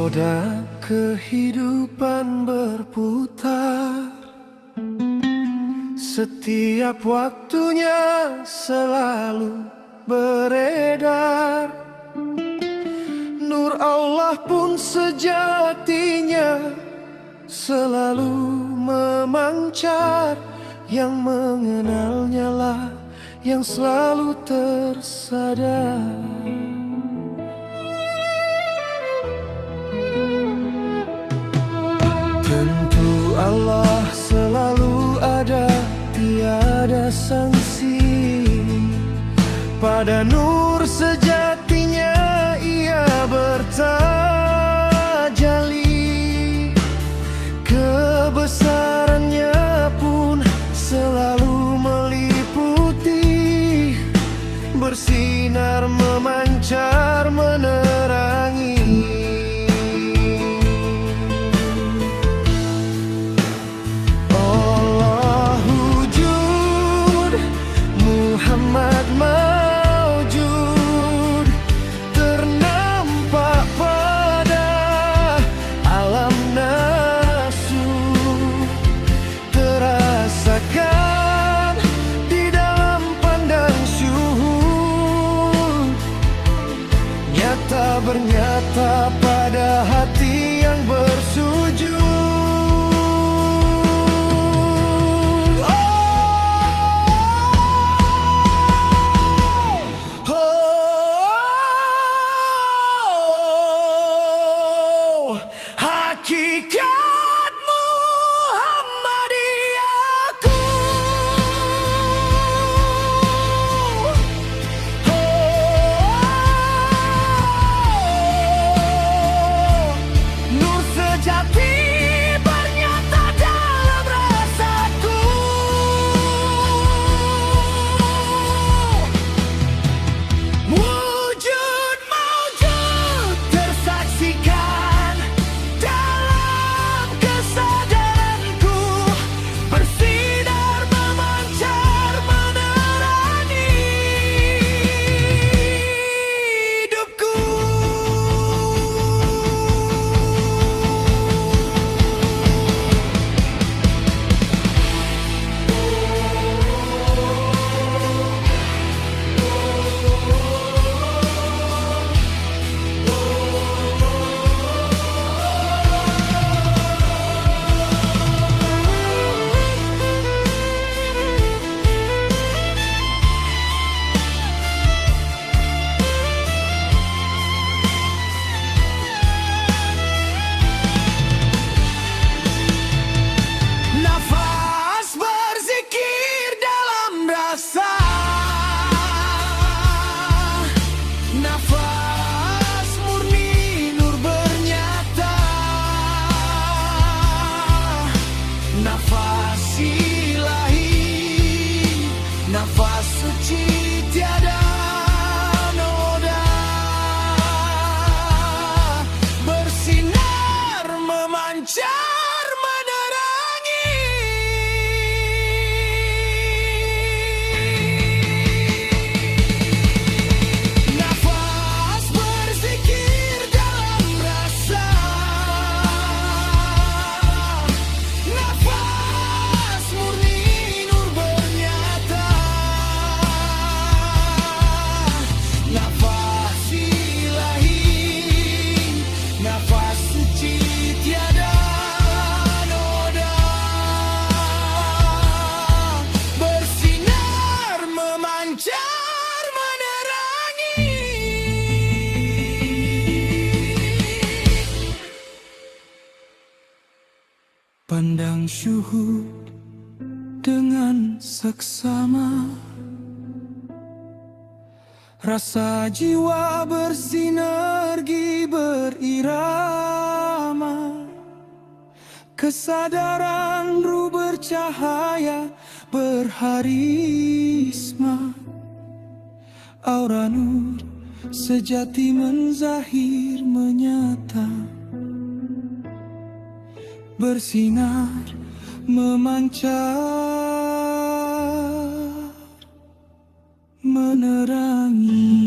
Roda kehidupan berputar, setiap waktunya selalu beredar. Nur Allah pun sejatinya selalu memancar, yang mengenalnya lah yang selalu tersadar. Tentu Allah selalu ada, tiada sangsi. Pada nur sejatinya ia bertajalli. Kebesarannya pun selalu meliputi, bersinar memancar menerangi. Muhammad maujud, ternampak pada alam nafsu, terasakan di dalam pandang syuhud, nyata bernyata pada hati yang bersujud. Hakikat Muhammadiyahku, nur sejati bernyata dalam rasaku. Wujud maujud tersaksikan dalam kesadaranku, bersinar memancar menerangi hidupku. Nafas berzikir dalam rasa, nafas murni nur bernyata, nafas ilahi, nafas suci tiada noda, bersinar memancar menerangi. Nafas berzikir dalam rasa, nafas murni nur bernyata, nafas ilahi, nafas suci tiada noda, bersinar memancar menerangi. Pandang syuhud dengan seksama, rasa jiwa bersinergi berirama, kesadaran ruh bercahaya berharisma, aura nur sejati menzahir menyata, bersinar memancar menerangi.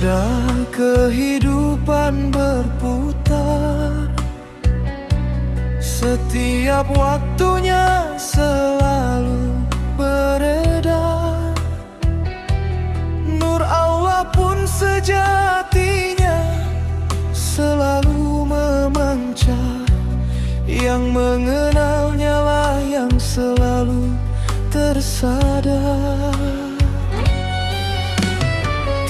Roda kehidupan berputar, setiap waktunya selalu beredar. Nur Allah pun sejatinya selalu memancar, yang mengenalnya lah yang selalu tersadar.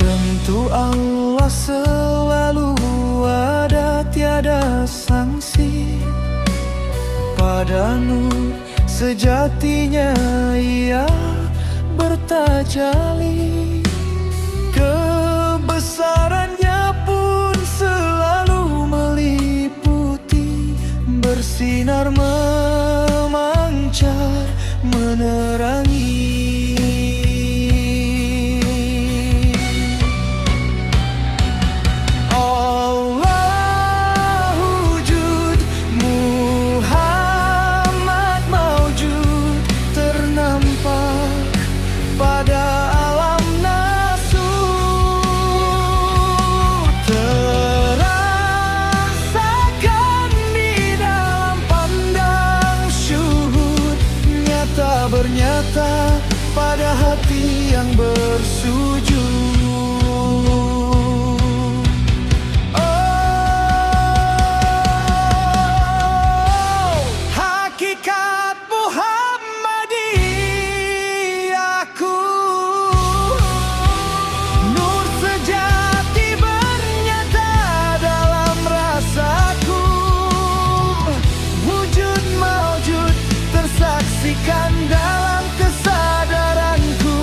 Tentu Allah selalu ada, tiada sangsi. Pada nur sejatinya ia bertajalli. Kebesarannya pun selalu meliputi, bersinar memancar, menerangi. Bernyata pada hati yang bersujud. Oh, hakikat Muhammadiyaku, nur sejati bernyata dalam rasaku. Wujud maujud tersaksikan dalam kesadaranku,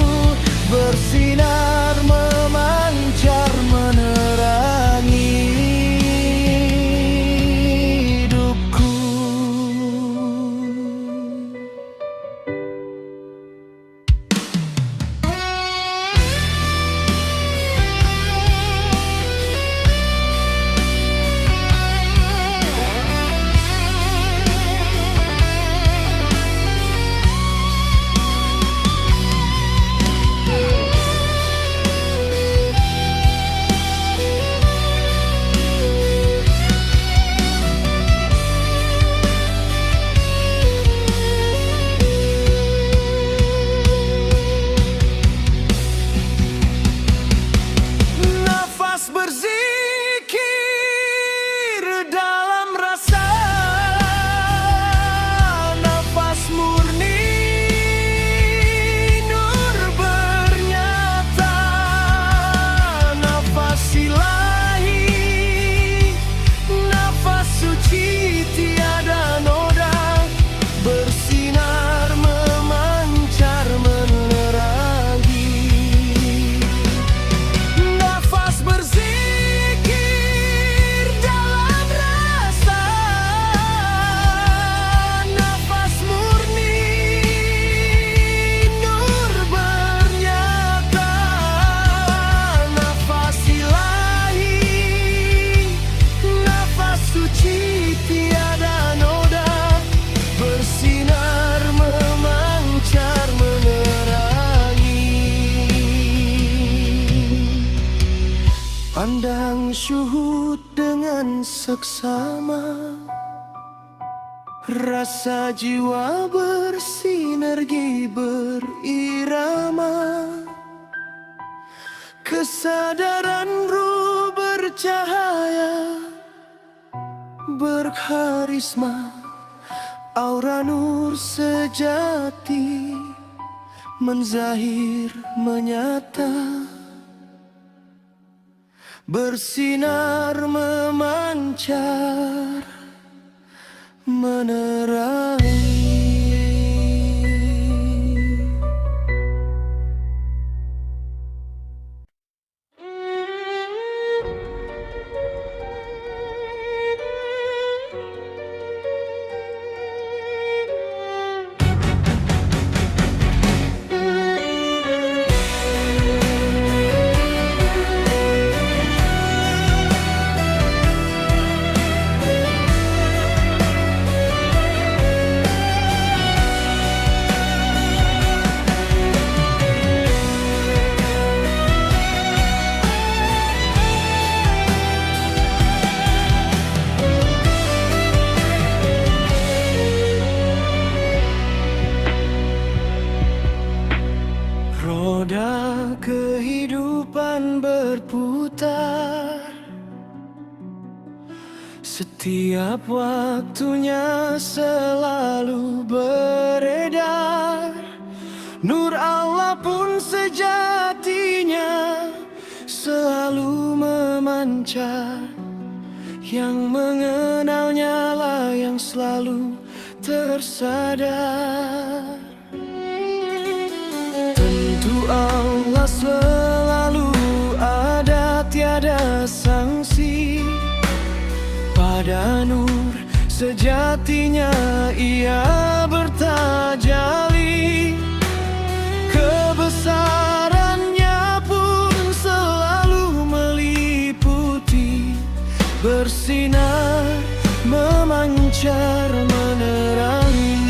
bersinar memancar menerangi hidupku. Berzikir dalam rasa, nafas murni nur bernyata, nafas ilahi, nafas suci tiada noda, bersinar memancar menerangi. Nafas berzikir dalam rasa, nafas murni nur bernyata, nafas ilahi, nafas suci tiada noda, bersinar memancar menerangi. Pandang syuhud dengan seksama, rasa jiwa bersinergi berirama, kesadaran ruh bercahaya, berkarisma, aura nur sejati menzahir menyata, bersinar memancar menerangi. kehidupan berputar, setiap waktunya selalu beredar. Nur Allah pun sejatinya selalu memancar, yang mengenalnya lah yang selalu tersadar. Tentu Allah selalu ada, tiada sanksi. Pada nur sejatinya ia bertajalli, kebesarannya pun selalu meliputi, bersinar, memancar, menerangi.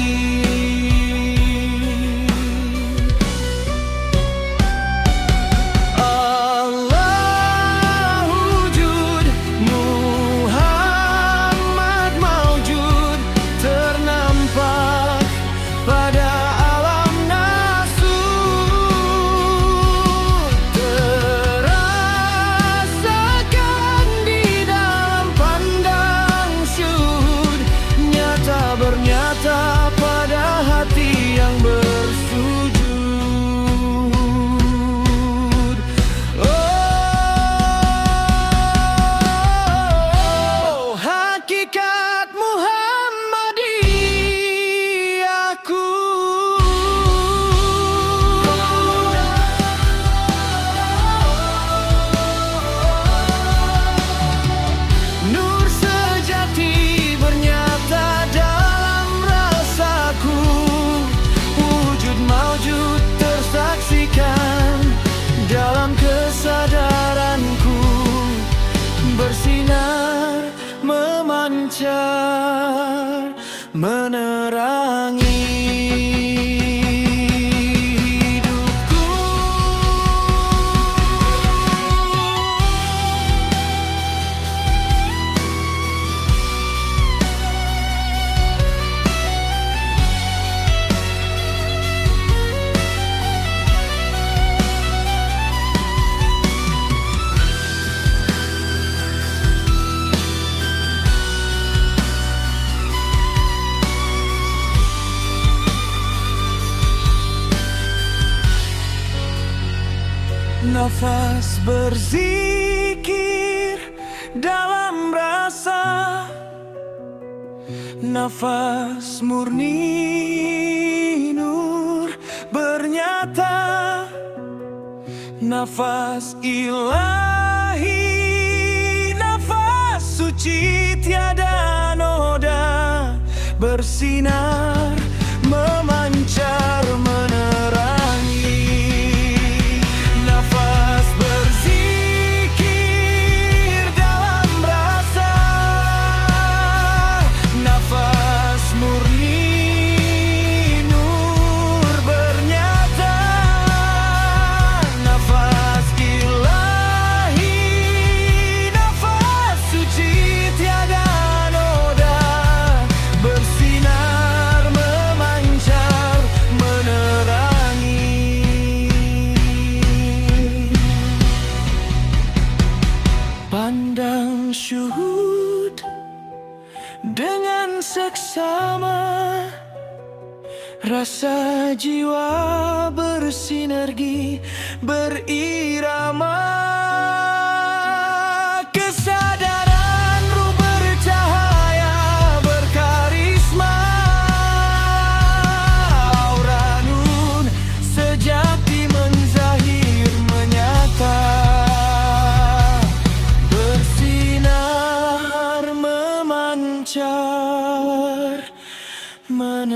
Allah wujud, Muhammad maujud, ternampak pada alam nasur, terasakan di dalam pandang syuhud, nyata bernyata pada hati yang bersujud. Oh, hakikat Muhammadiyahku. Nur sejati bernyata dalam rasaku, wujud maujud tersaksikan dalam kesadaranku, bersinar, memancar, menerangi hidupku. Nafas berzikir dalam rasa, nafas murni nur bernyata, nafas ilahi, nafas suci tiada noda, bersinar, memancar, menerangi. Nafas berzikir dalam rasa, nafas murni nur bernyata, nafas ilahi, nafas suci tiada noda, bersinar, memancar, menerangi. Pandang syuhud dengan seksama, rasa jiwa bersinergi, berirama. Kesadaran ruh bercahaya, berkarisma, aura nur sejati menzahir menyata, bersinar, memancar, menerangi.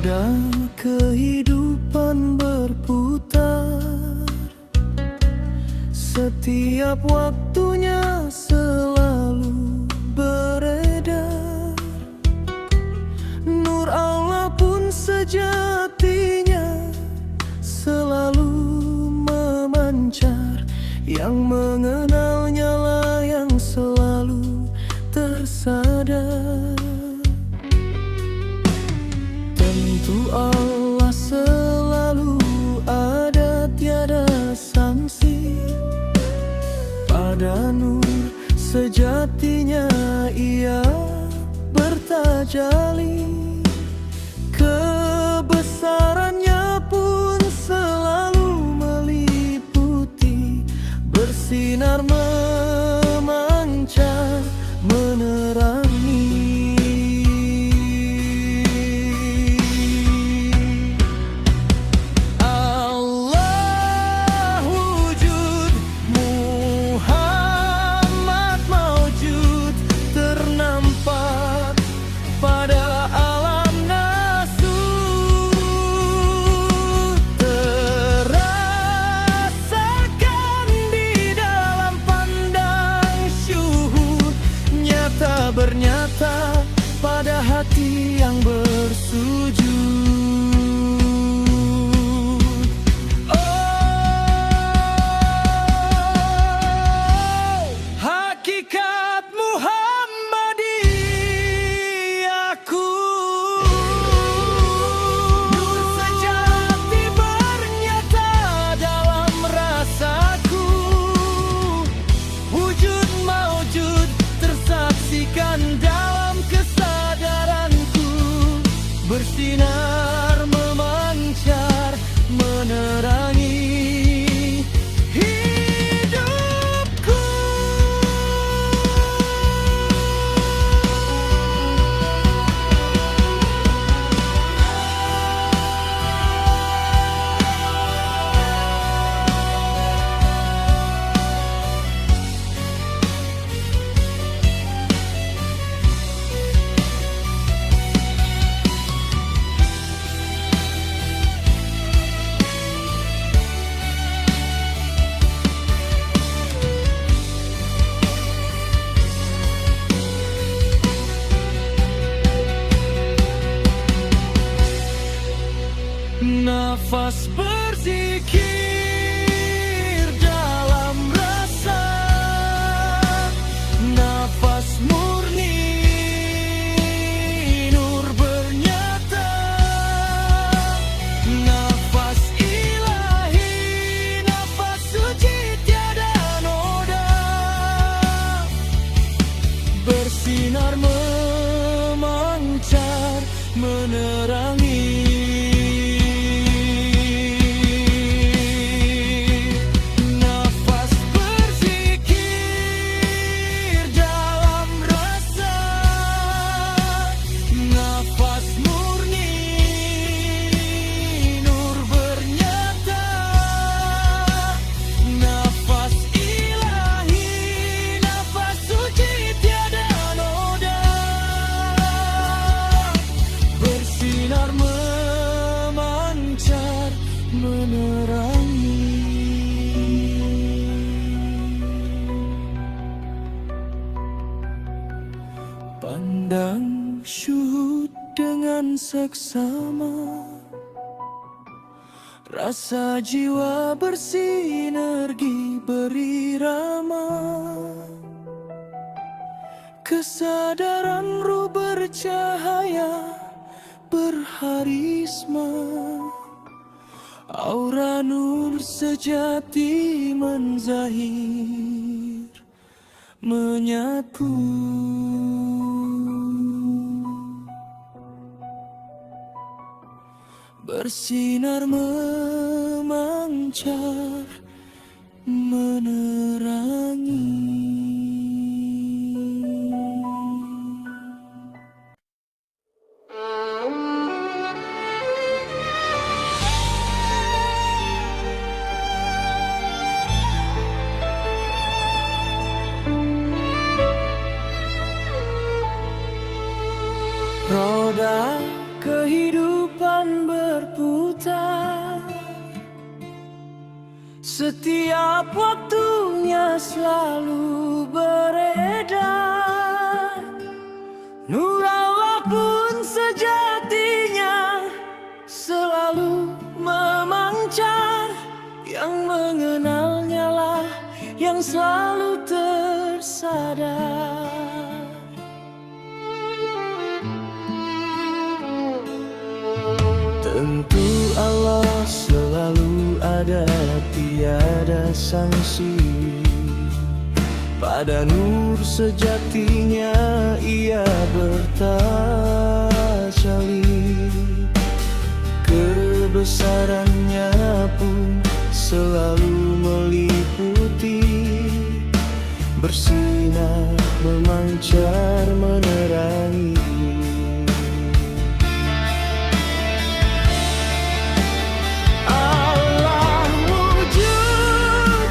Roda kehidupan berputar, setiap waktunya selalu beredar. Nur Allah pun sejatinya selalu memancar, yang mengenalnya lah yang selalu tersadar. Tentu Allah selalu ada, tiada sanksi. Pada nur sejatinya ia bertajalli. Kebesarannya pun selalu meliputi, bersinar memancar, menerangi. Bernyata pada hati yang bersujud. Oh, hakikat Muhammadiyaku, nur sejati bernyata dalam rasaku. Wujud maujud tersaksikan dalam kesadaranku, bersinar memancar, menerangi hidupku. Nafas berzikir dalam rasa, nafas murni nur bernyata, nafas ilahi, nafas suci tiada noda, bersinar memancar, menerangi. Pandang syuhud dengan seksama, rasa jiwa bersinergi berirama. Kesadaran ruh bercahaya berharisma, aura nur sejati menzahir menyatu. Bersinar memancar, menerangi. Roda kehidupan Setiap waktunya selalu beredar. Nur Allah pun sejatinya selalu memancar. Yang mengenalnya lah yang selalu tersadar. Tentu Allah selalu ada, tiada sangsi. Pada nur sejatinya ia bertajalli. Kebesarannya pun selalu meliputi, bersinar, memancar, menerangi. Allah wujud,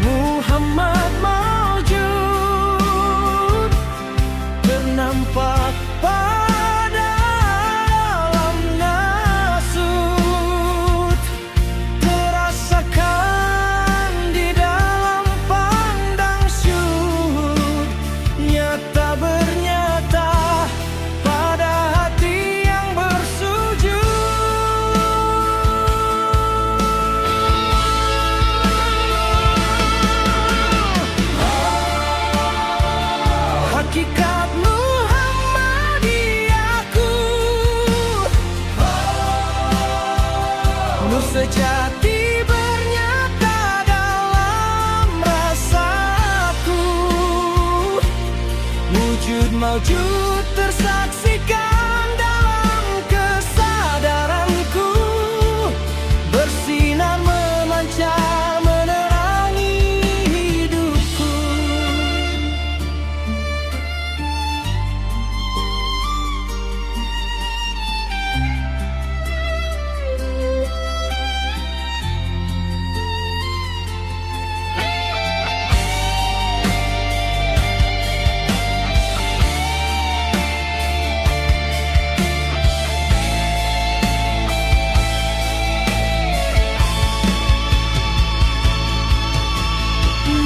Muhammad maujud, ternampak pada alam nasut, terasakan di dalam pandang syuhud, nyata bernyata pada hati yang bersujud. Hakikat Muhammadiyahku, nur sejati bernyata dalam rasaku. Wujud maujud tersaksikan dalam kesadaranku, bersinar memancar menerangi hidupku.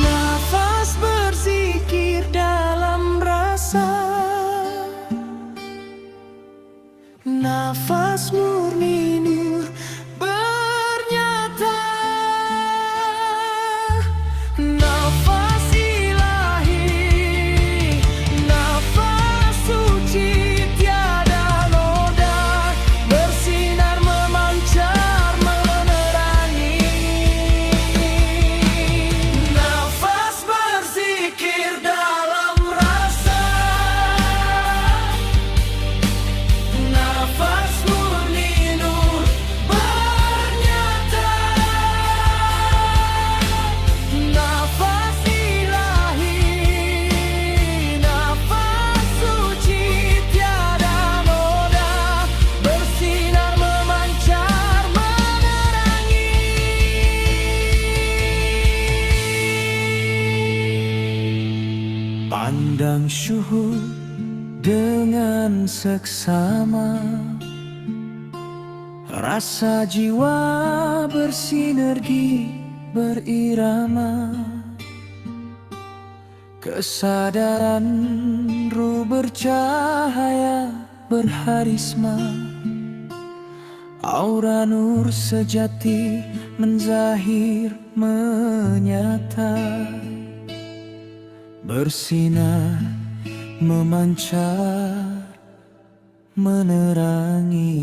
Nafas berzikir dalam rasa, nafas murni nur bernyata, nafas ilahi, nafas suci tiada noda, bersinar memancar menerangi. Nafas berzikir dalam rasa, nafas murni nur bernyata, nafas ilahi, nafas suci tiada noda, bersinar memancar menerangi. Pandang syuhud dengan seksama, rasa jiwa bersinergi berirama, kesadaran ruh bercahaya berharisma, aura nur sejati menzahir menyata, bersinar memancar menerangi.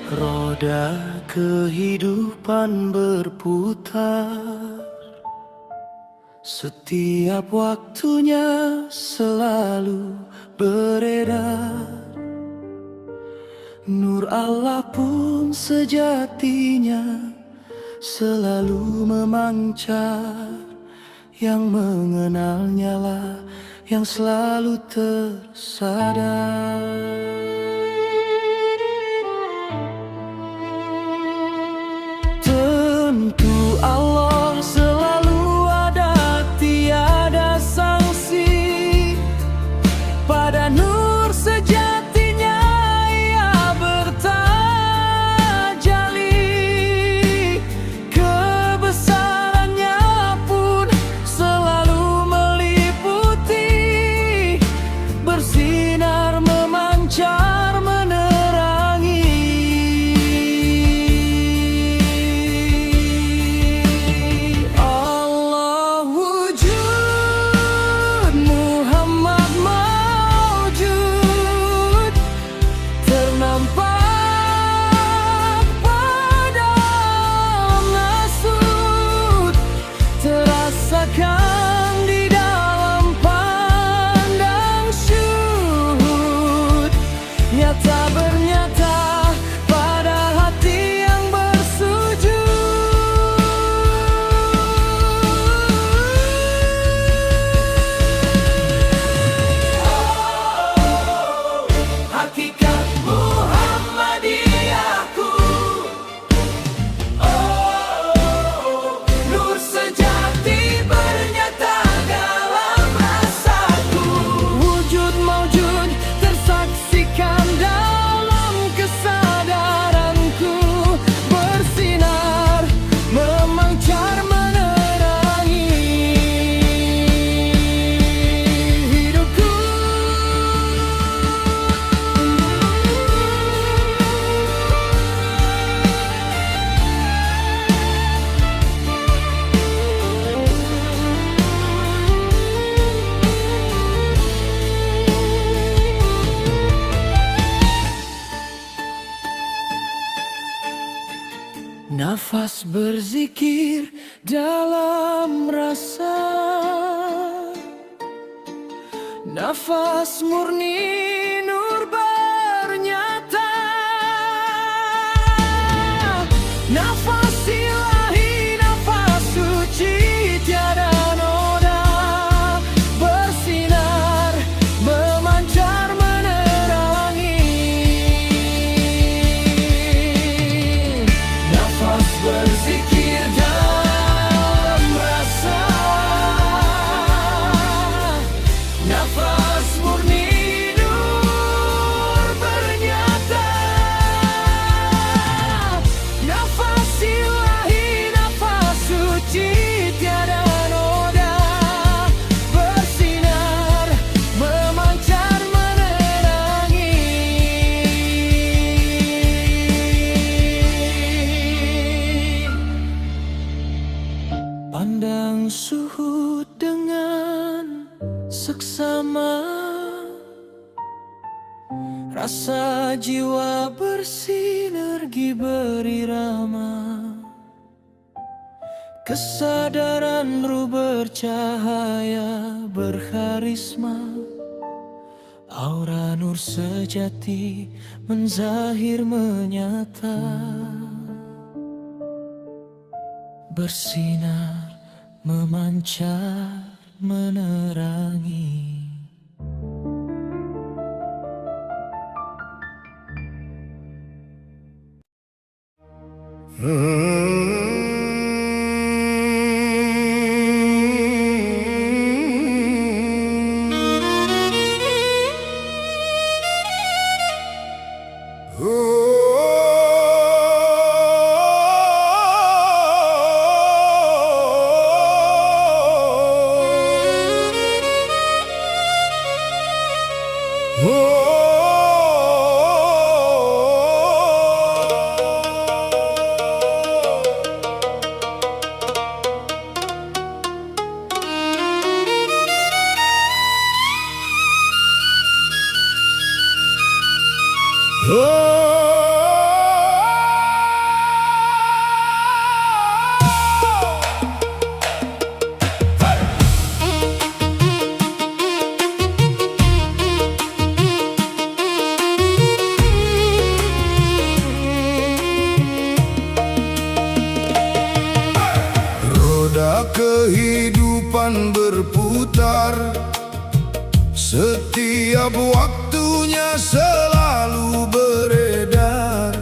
Roda kehidupan berputar, setiap waktunya selalu beredar. Nur Allah pun sejatinya selalu memancar. Yang mengenalnya lah yang selalu tersadar. Tentu Allah selalu ada, tiada sangsi. Pada nur sejatinya ia bertajalli. Kebesarannya pun selalu meliputi, bersinar memancar menerangi. Allah wujud, Muhammad maujud, ternampak pada nasut, terasakan di dalam pandang syuhud, nyata bernyata pada hati yang bersujud. Hakikat Muhammadiyahku, nur sejati bernyata dalam rasaku. Wujud maujud tersaksikan dalam kesadaranku, bersinar memancar menerangi hidupku. Nafas berzikir dalam rasa, nafas murni nur bernyata, nafas ilahi, nafas suci tiada noda, bersinar memancar menerangi. Nafas berzikir dalam rasa, nafas murni nur bernyata, nafas ilahi, nafas suci tiada noda, bersinar memancar menerangi. Pandang suhud dengan seksama, rasa jiwa bersinergi berirama, kesadaran ruh bercahaya berkarisma, aura nur sejati menzahir menyata, bersinar memancar menerangi. Oh waktunya selalu beredar.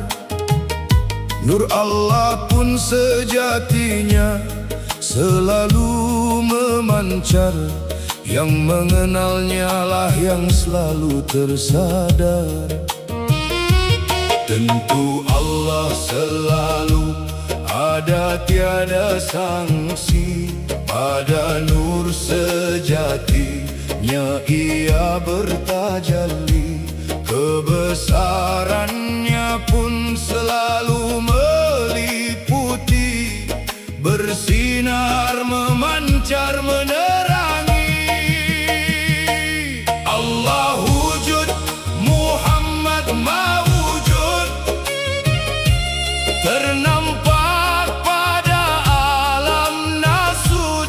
Nur Allah pun sejatinya selalu memancar. Yang mengenalnya lah yang selalu tersadar. Tentu Allah selalu ada, tiada sangsi. Pada nur sejatinya ia bertajalli. Kebesarannya pun selalu meliputi, bersinar memancar menerangi. Allah wujud, Muhammad mawujud, ternampak pada alam nasud,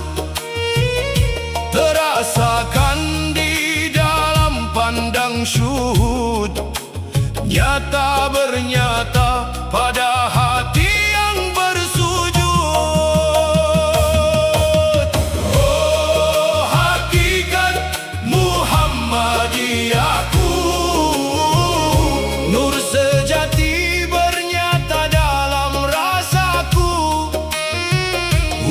terasakan di dalam pandang syuhud, nyata bernyata pada hati yang bersujud. Oh, hakikat Muhammadiyahku, nur sejati bernyata dalam rasaku.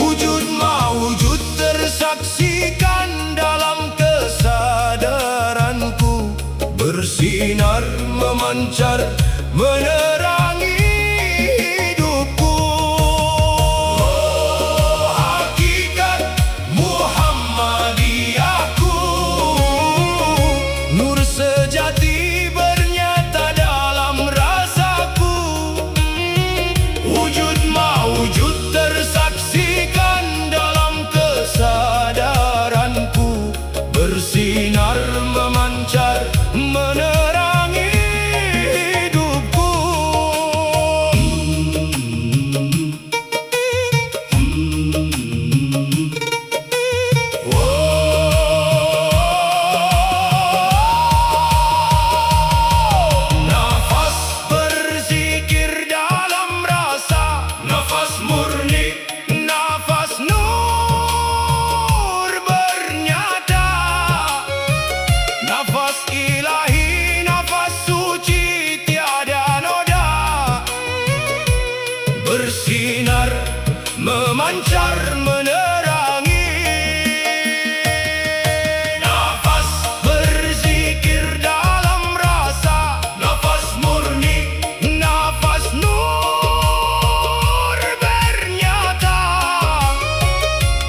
Wujud mawujud tersaksikan dalam kesadaranku, bersinar memancar menerangi hidupku. Oh, hakikat Muhammadiyahku, nur sejati bernyata dalam rasaku. Wujud mawujud tersaksikan dalam kesadaranku, bersinar memancar menerangi hidupku. Nafas berzikir dalam rasa, nafas murni, nafas nur bernyata, nafas ilahi, nafas suci tiada noda, bersinar memancar menerangi. Nafas berzikir dalam rasa, nafas murni, nafas nur bernyata,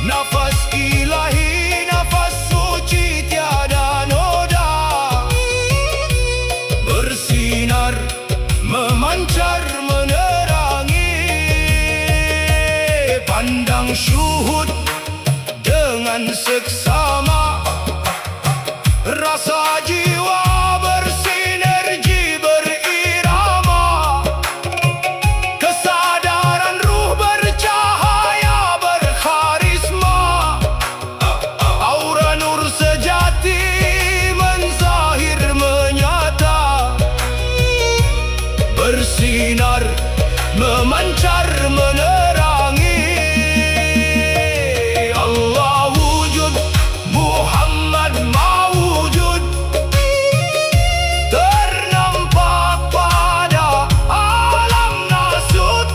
nafas ilahi, nafas suci tiada noda, bersinar memancar menerangi. Pandang syuhud dengan seksama, rasa jiwa bersinergi berirama, kesadaran ruh bercahaya berkarisma, aura nur sejati menzahir menyata, bersinar memancar menerangi. Allah wujud, Muhammad mawujud, ternampak pada alam nasud,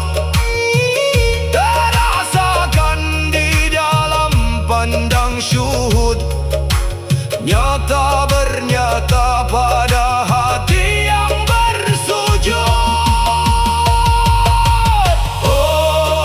terasakan di dalam pandang syuhud, nyata bernyata pada hati yang bersujud. Oh,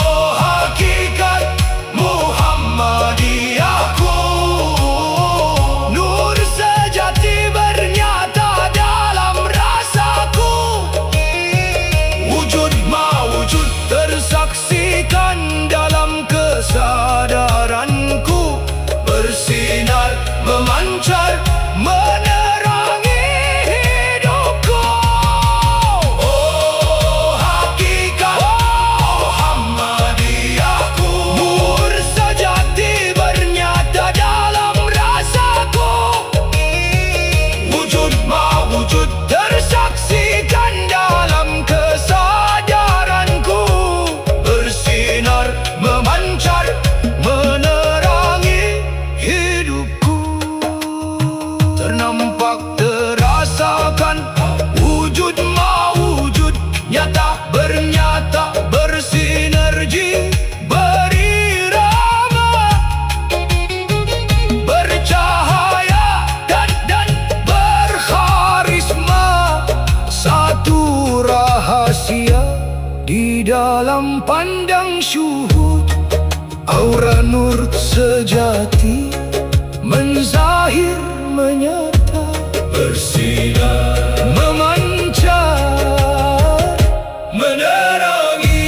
dalam pandang syuhud. Aura nur sejati menzahir menyata, bersinar memancar menerangi.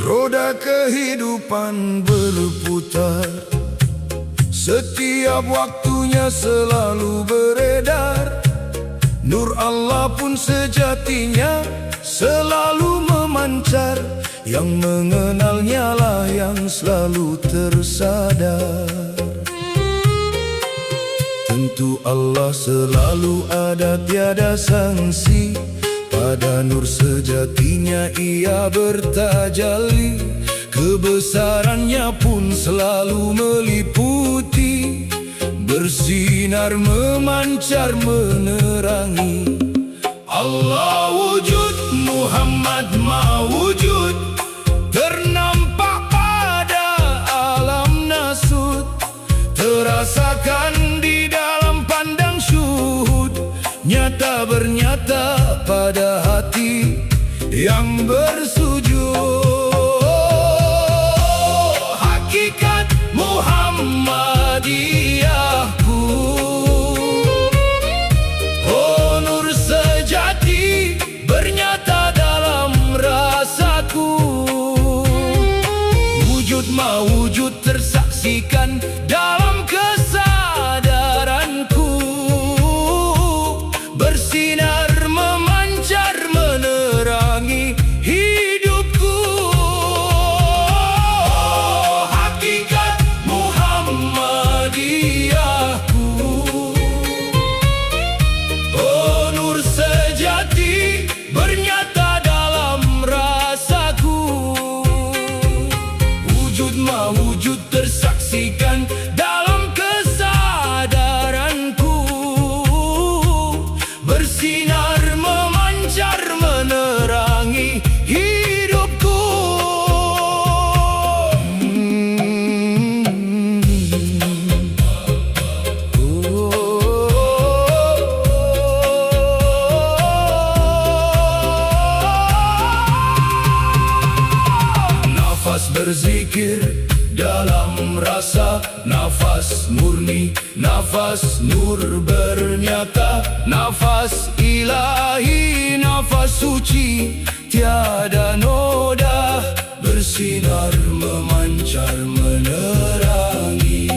Roda kehidupan berputar, setiap waktunya selalu beredar. Nur Allah pun sejatinya selalu memancar, yang mengenalnya lah yang selalu tersadar. Tentu Allah selalu ada tiada sangsi, pada nur sejatinya ia bertajalli. Kebesarannya pun selalu meliputi, bersinar memancar menerangi. Allah wujud, Muhammad mawujud, ternampak pada alam nasut, terasakan di dalam pandang syuhud, nyata bernyata pada hati yang bersujud. Hakikat Muhammadiyahku, oh nur sejati bernyata dalam rasaku. Wujud mawujud tersaksikan dalam kesadaranku, bersinar memancar menerangi hidupku. Hakikat Muhammadiyahku, oh nur sejati bernyata dalam rasaku. Wujud mawujud tersaksikan dalam kesadaranku, bersinar memancar menerangi hidupku. Nafas berzikir dalam rasa, nafas murni, nafas nur bernyata, nafas ilahi, nafas suci, tiada noda, bersinar memancar menerangi.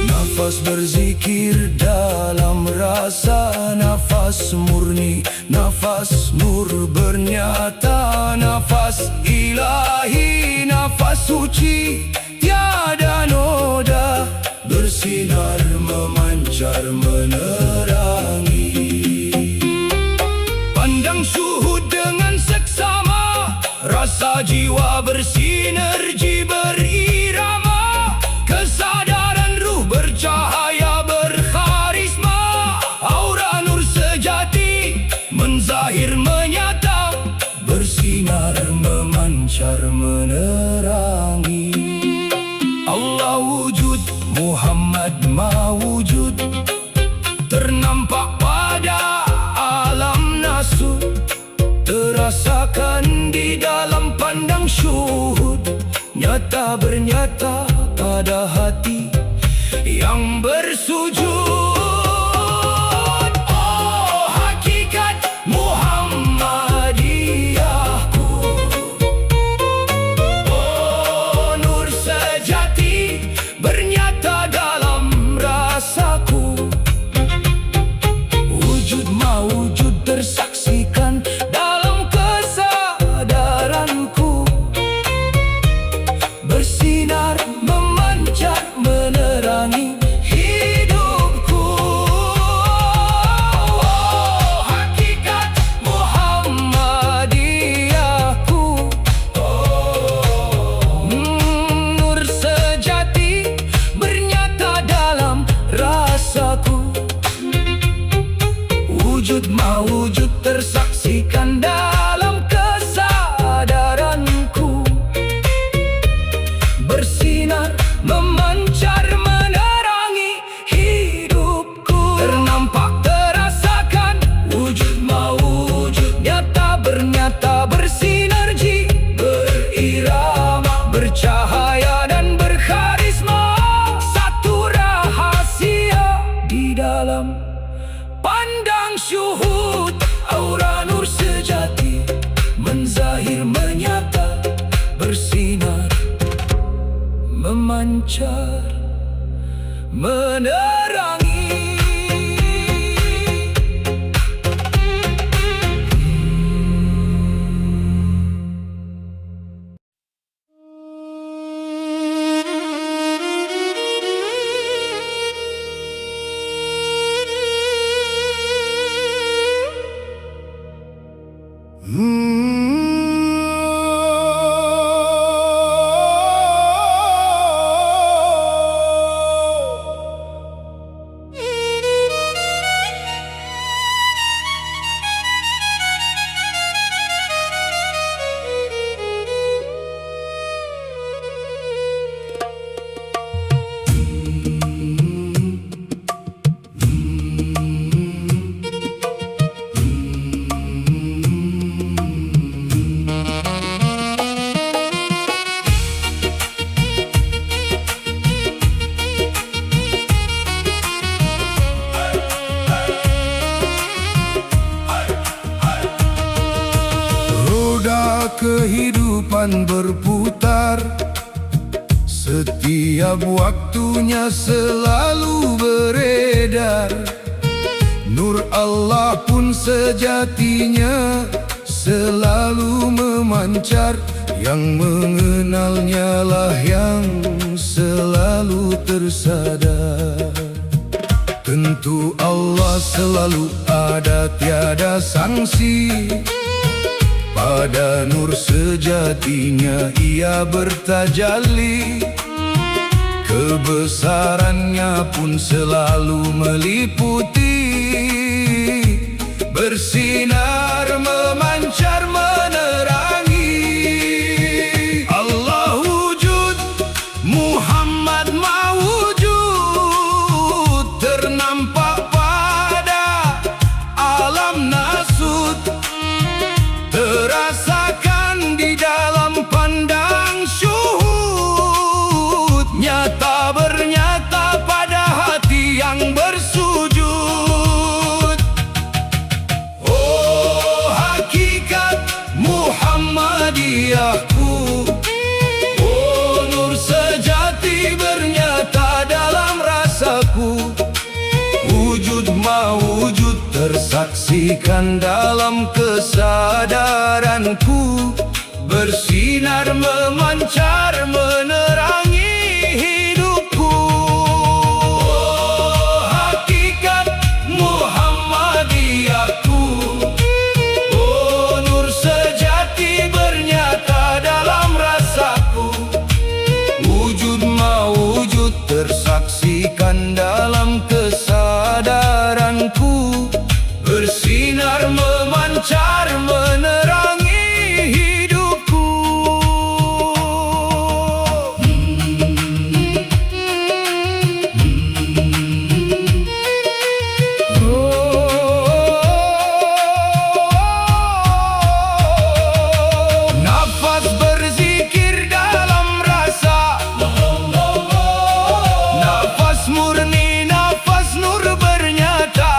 Nafas berzikir dalam rasa, nafas murni, nafas nur bernyata, nafas ilahi, nafas suci, tiada noda, bersinar memancar menerangi. Pandang syuhud dengan seksama, rasa jiwa bersinergi berirama, kesadaran ruh bercahaya berkarisma. Aura nur sejati menzahir menyata, bersinar memancar menerangi. Allah wujud, Muhammad mawujud, ternampak pada alam nasut, terasakan di dalam pandang syuhud, nyata bernyata pada hati yang bersujud. memancar, menerangi. Kehidupan berputar, setiap waktunya selalu beredar. Nur Allah pun sejatinya selalu memancar. Yang mengenalnya lah yang selalu tersadar. Tentu Allah selalu ada, tiada sangsi. Pada nur sejatinya ia bertajalli. Kebesarannya pun selalu meliputi, bersinar, memancar, menerangi. Allah wujud, Muhammad mawujud, ternampak pada alam nasut, terasakan di dalam pandang syuhud, nyata bernyata pada hati yang bersujud. Oh hakikat Muhammadiyahku, oh nur sejati bernyata dalam rasaku. Wujud mawujud tersaksikan dalam kesadaranku, bersinar, memancar, menerangi hidupku. Oh hakikat Muhammadiyahku, oh nur sejati bernyata dalam rasaku. Wujud mawujud tersaksikan dalam kesadaranku, bersinar, memancar, menerangi hidupku. Nafas berzikir dalam rasa, nafas murni, nafas nur bernyata,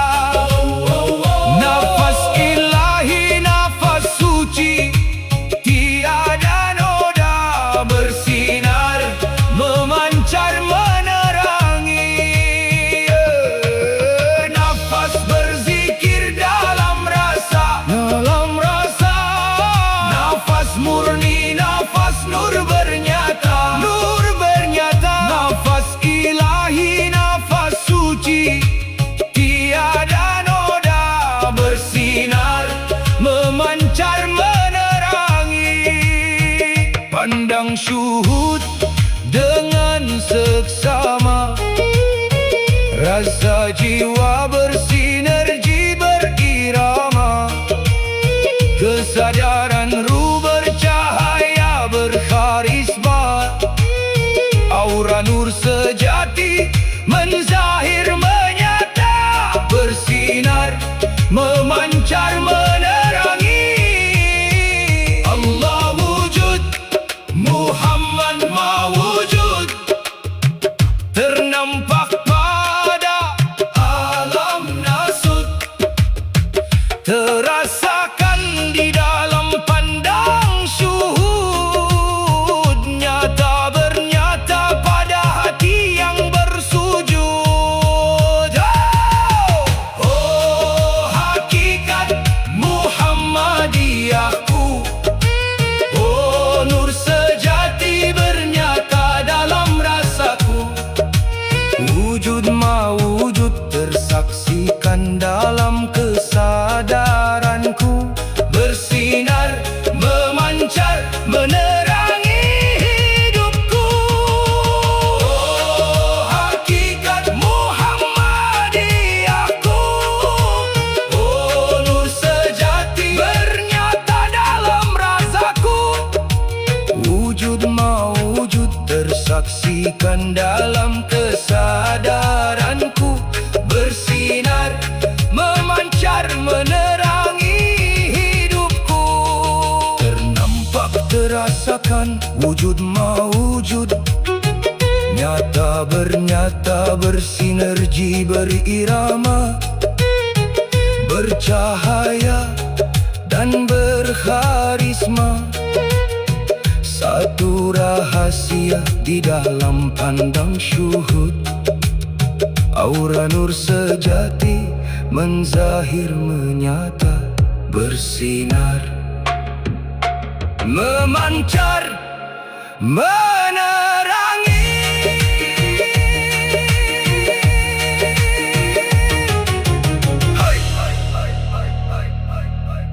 nafas ilahi, nafas suci, tiada noda, bersinar, memancar, menerangi. Nafas berzikir dalam rasa, nafas murni, nafas nur bernyata, nafas ilahi, nafas suci, tiada noda, bersinar, memancar, menerangi. Pandang syuhud dengan seksama, rasa jiwa bersinergi berirama. Kesadaran ruh bercahaya berkarisma, aura nur sejati menzahir menyata, bersinar, memancar, menerangi. Allah wujud, Muhammad mawujud, ternampak pada alam nasut, terasakan di dalam pandang syuhud, nyata bernyata pada hati Wujud mawujud tersaksikan dalam kesadaranku, bersinar, memancar, menerangi hidupku. Oh, hakikat Muhammadiyahku. Oh, nur sejati bernyata dalam rasaku. Wujud mawujud tersaksikan dalam kesadaranku, bersinar, memancar, menerangi hidupku. Ternampak, terasakan wujud mawujud, nyata bernyata, bersinergi, berirama, bercahaya dan berkarisma. Satu rahasia di dalam pandang syuhud, aura nur sejati menzahir, menyata, bersinar, memancar, menerangi. Hai, hai, hai, hai, hai, hai, hai.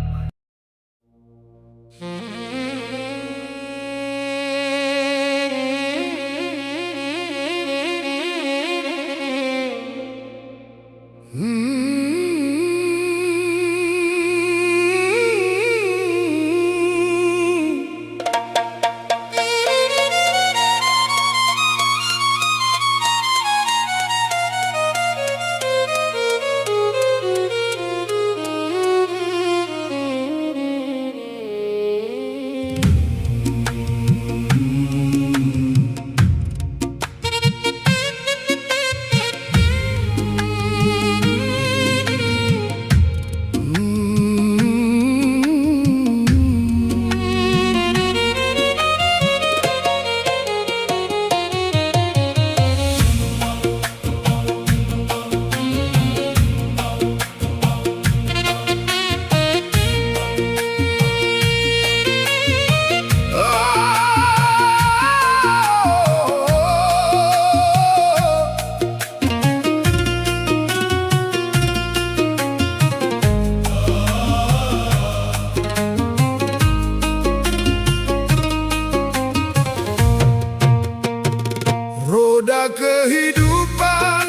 Roda kehidupan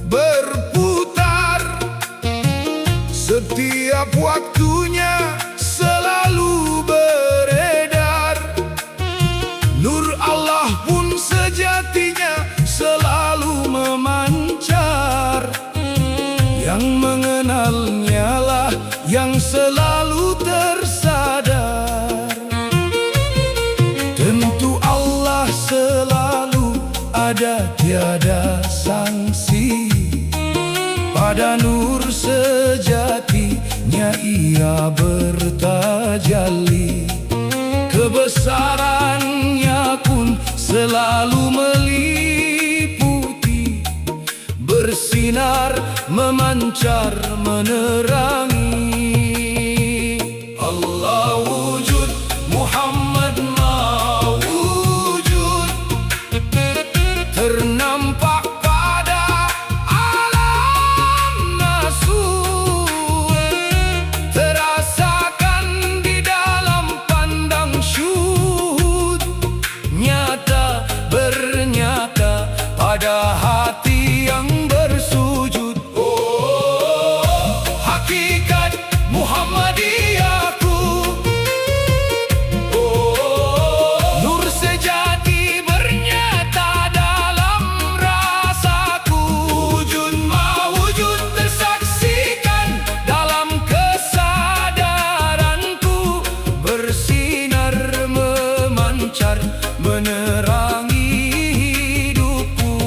berputar, setiap waktunya selalu beredar. Nur Allah pun sejatinya selalu memancar. Yang mengenalnya lah yang selalu tersadar. Tentu Allah selalu ada, tiada sangsi. Pada nur sejatinya ia bertajalli. Kebesarannya pun selalu meliputi, bersinar, memancar, menerangi. Allah wujud, Muhammad mawujud, ternampak pada alam nasuh, terasakan di dalam pandang syuhud, nyata bernyata pada hati yang bersujud. Oh, hakikat Muhammadiyahku. Oh, nur sejati bernyata dalam rasaku. Wujud mawujud tersaksikan dalam kesadaranku, bersinar, memancar, menerangi hidupku.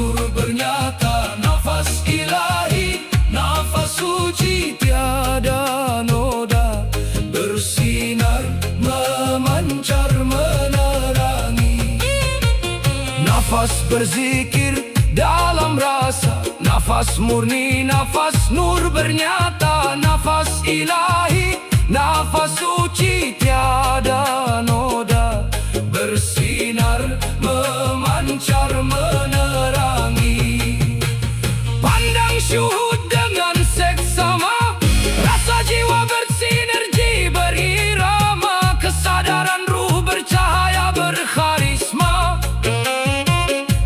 nur bernyata, nafas ilahi, nafas suci tiada noda, bersinar memancar menerangi. Nafas berzikir dalam rasa, nafas murni, nafas nur bernyata, nafas ilahi, nafas suci tiada noda, bersinar memancar menerangi. Pandang syuhud dengan seksama, rasa jiwa bersinergi berirama, kesadaran ruh bercahaya berkarisma.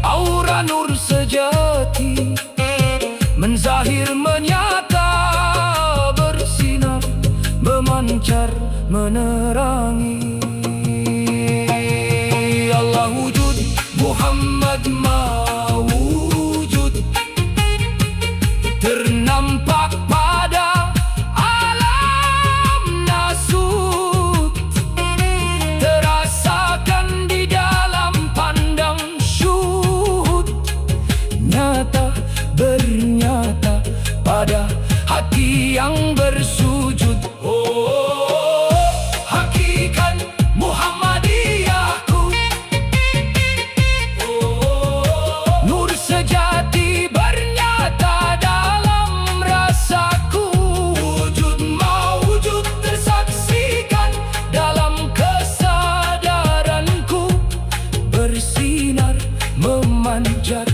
Aura nur sejati menzahir menyata, bersinar memancar menerangi. Allah wujud, Muhammad mawujud, ternampak pada alam nasut, terasakan di dalam pandang syuhud, nyata bernyata pada hati yang bersujud. Oh, hakikat Muhammadiyahku, nur sejati bernyata dalam rasaku, wujud mawujud tersaksikan dalam kesadaranku, bersinar memancar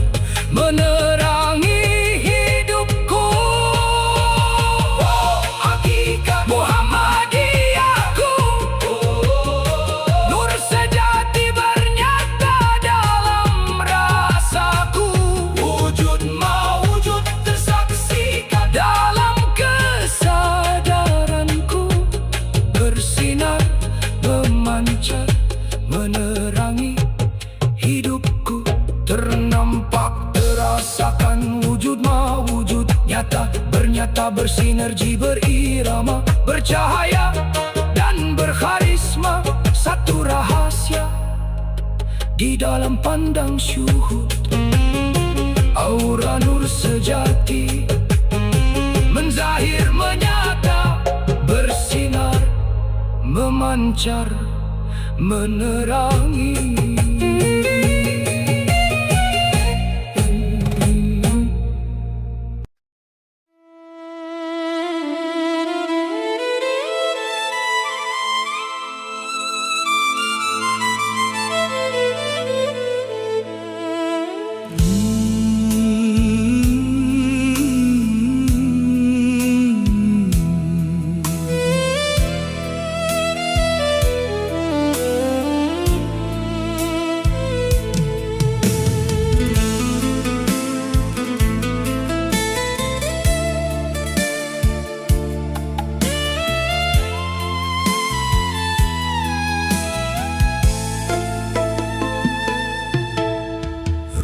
menerangi hidupku. Oh, hakikat Muhammadiyahku, nur sejati bernyata dalam rasaku, wujud mawujud tersaksikan dalam kesadaranku, bersinar memancar menerangi hidupku, ternampak terasakan wujud mawujud, nyata bernyata bersinergi berirama, bercahaya dan berkarisma. Satu rahasia di dalam pandang syuhud, aura nur sejati menzahir menyata, bersinar memancar menerangi.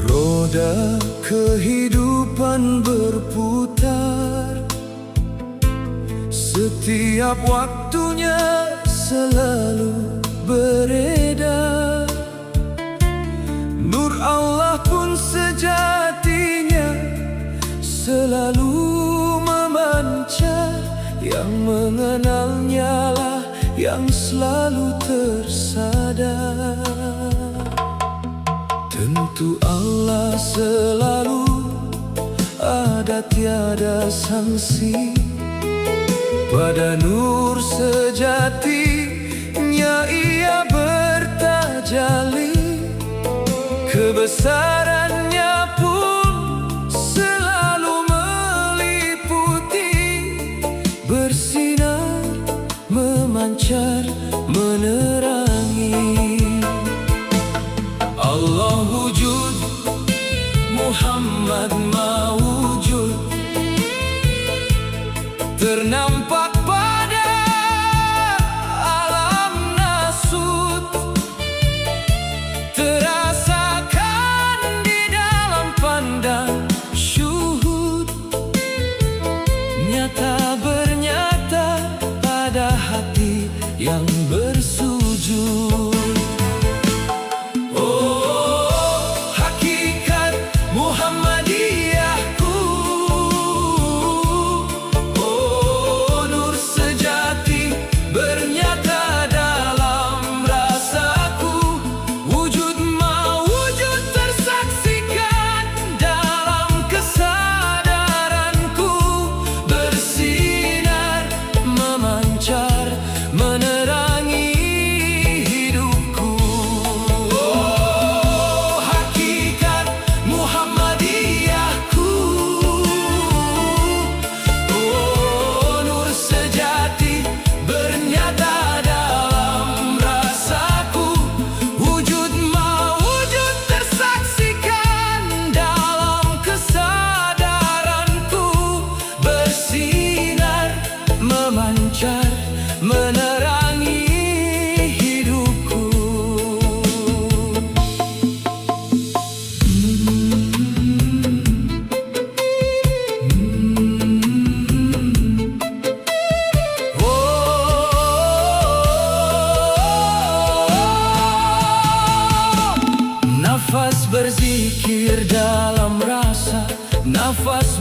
Roda kehidupan berputar, setiap waktunya selalu beredar. Nur Allah pun sejatinya selalu memancar, yang mengenalnya lah yang selalu tersadar. Tentu Allah selalu ada, tiada sanksi pada nur sejatinya ia bertajalli. Kebesarannya pun selalu meliputi, bersinar memancar menerangi. Allah wujud, Muhammad mawujud, ternampak pada alam nasut, terasakan di dalam pandang syuhud, nyata bernyata pada hati yang bersujud. Oh, hakikat Muhammad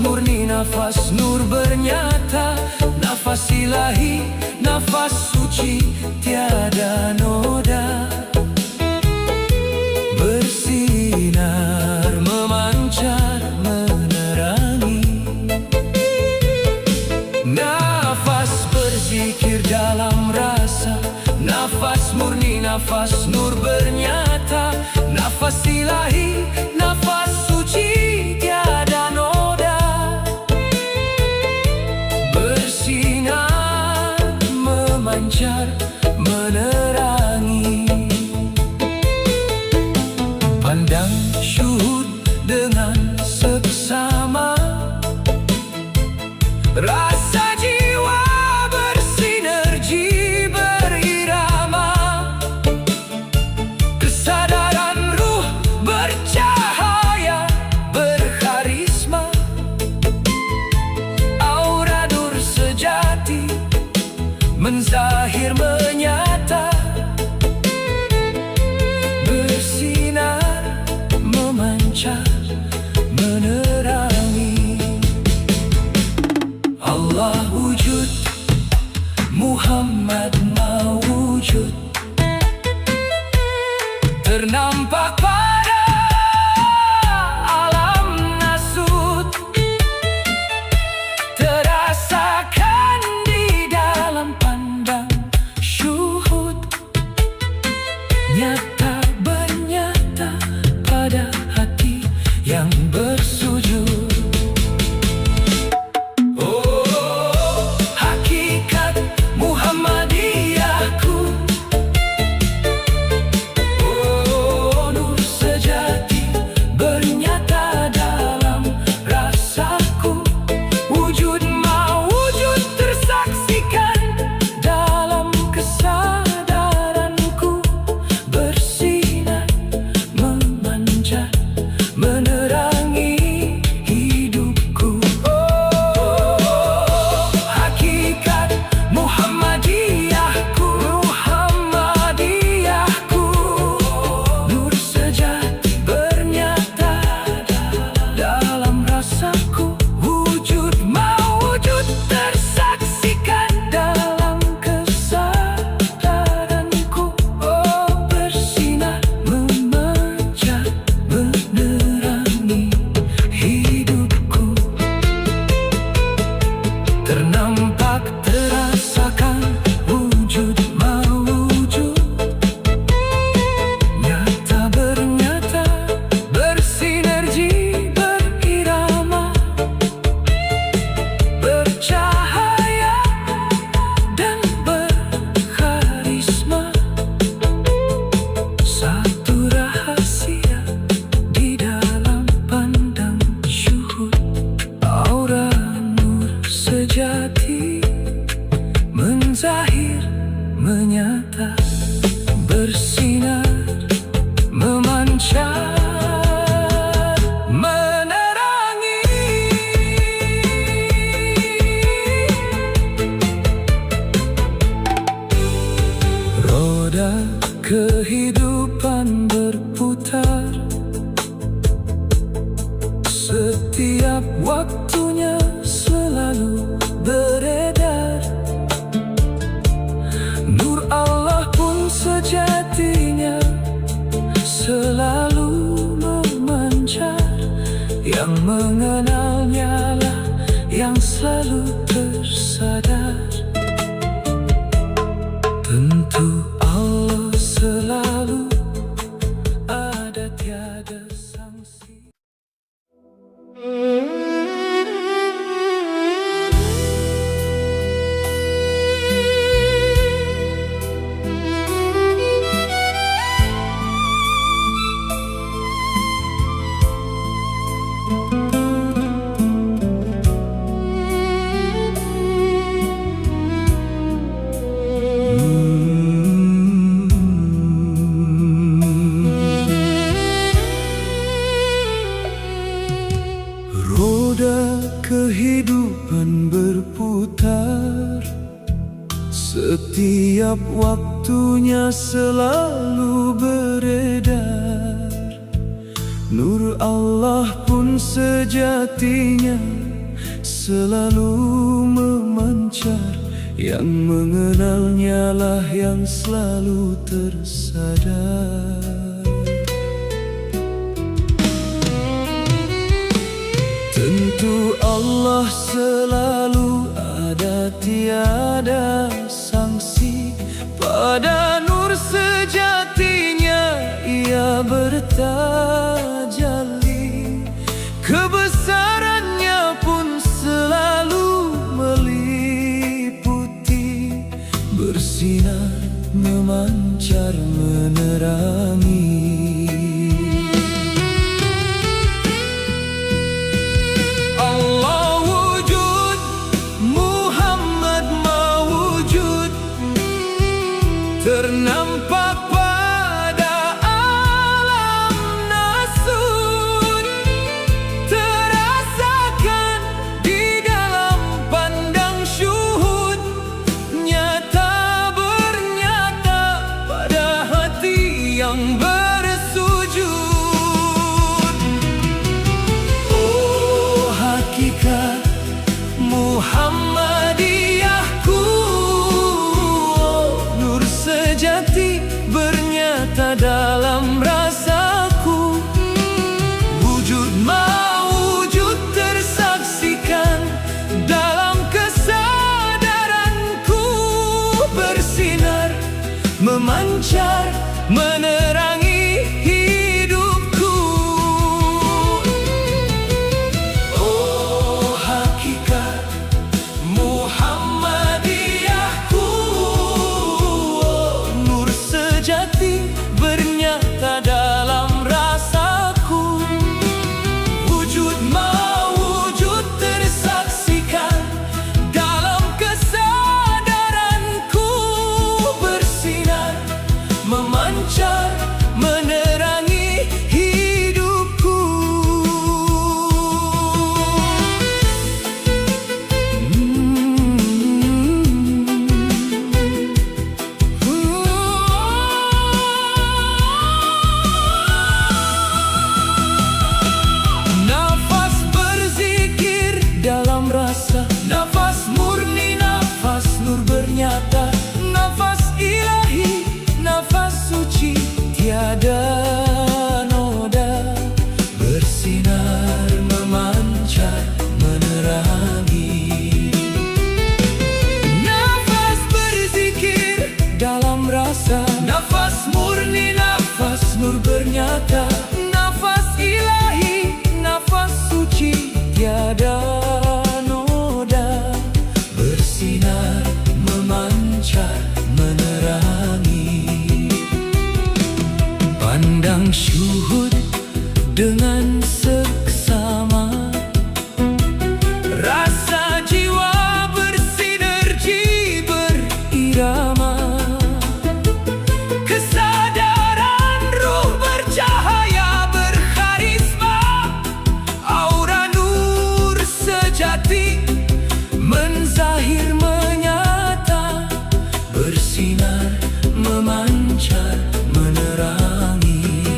murni, nafas nur bernyata, nafas ilahi, nafas suci tiada noda. Bersinar, memancar, menerangi. Nafas berzikir dalam rasa, nafas murni, nafas nur bernyata, nafas ilahi, nafas suci tiada noda. Bersinar, memancar, menerangi. Pandang syuhud dengan seksama, rasa jiwa bersinergi berirama. Kesadaran ruh bercahaya berkarisma. Aura nur sejati menzahir menyata. Bersinar, memancar, menerangi. Allah wujud, Muhammad mawujud, ternampak pada alam nasut, terasakan di dalam pandang syuhud. Nyata bernyata pada hati yang bersujud. Hakikat Muhammadiyahku, nur sejati bernyata dalam rasaku. Wujud mawujud tersaksikan dalam kesadaranku. Bersinar, memancar, menerangi hidupku. Hakikat Muhammadiyahku, Muhammadiyahku, nur sejati bernyata dalam rasaku. Wujud mawujud tersaksikan dalam kesadaranku. Bersinar, memancar, menerangi hidupku. Ternampak, terasakan, wujud mawujud, nyata bernyata, bersinergi berirama, bercahaya dan berkarisma. Satu rahasia di dalam pandang syuhud. Aura nur sejati menzahir menyata. Bersinar, memancar, menerangi. Roda kehidupan berputar, setiap waktunya selalu beredar. Nur Allah pun sejatinya selalu memancar. Yang mengenalnya lah yang selalu tersadar. Tentu Allah selalu ada, tiada sanksi. kehidupan berputar, setiap waktunya selalu beredar. Nur Allah pun sejatinya selalu memancar, yang mengenalnya lah yang selalu tersadar. Tentu Allah selalu ada, tiada sangsi. Pada nur sejatinya ia bertajalli, kebesarannya pun selalu meliputi, bersinar, memancar, menerangi. Ternampak pada alam nasut, terasakan di dalam pandang syuhud, nyata bernyata pada hati yang bersujud. Oh hakikat Muhammadiyahku, sejati bernyata dalam rasaku. Wujud mawujud tersaksikan dalam kesadaranku, bersinar, memancar, menerangi hidupku. Oh hakikat Muhammadiyahku, sejati bernyata dalam rasaku. Wujud mawujud tersaksikan dalam kesadaranku, bersinar, memancar, menerangi hidupku. Nafas murni, nafas nur bernyata, nafas ilahi, nafas suci, tiada noda, bersinar, memancar, menerangi. Nafas berzikir dalam rasa, nafas murni, nafas nur bernyata, nafas ilahi, nafas suci, tiada bersinar, memancar, menerangi. Pandang syuhud dengan seksama, rasa jiwa bersinergi, berirama. Kesadaran ruh bercahaya, berkarisma, aura nur sejati menzahir menyata, bersinar, memancar, menerangi.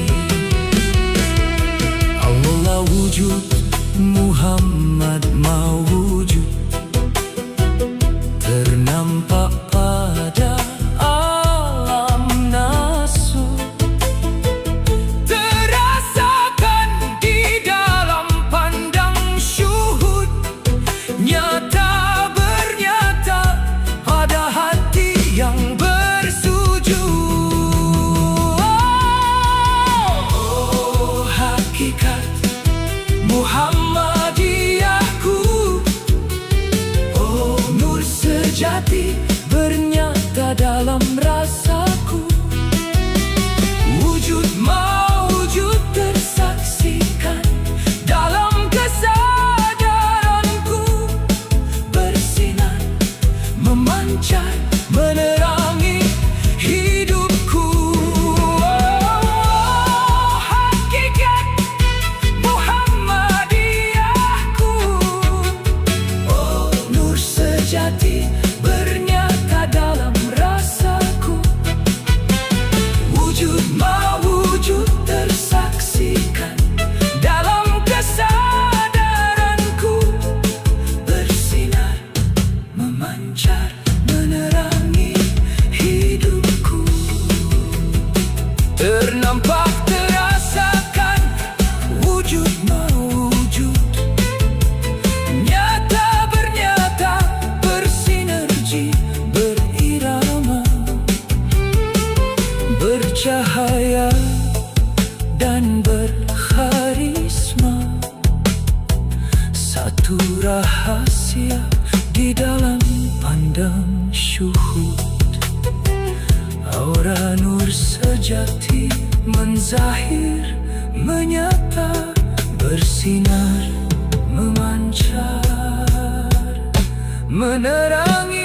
Allah wujud, Muhammad mawujud, ternampak pada alam nasut, terasakan di dalam pandang syuhud, nyata yang bersujud. Oh hakikat Muhammadiyahku, oh nur sejati bernyata dalam rasaku. Wujud mawujud tersaksikan dalam kesadaranku, bersinar, memancar, menerangi hidupku. Oh hakikat Muhammadiyahku, satu rahasia di dalam pandang syuhud. Aura nur sejati menzahir, menyata, bersinar, memancar, menerangi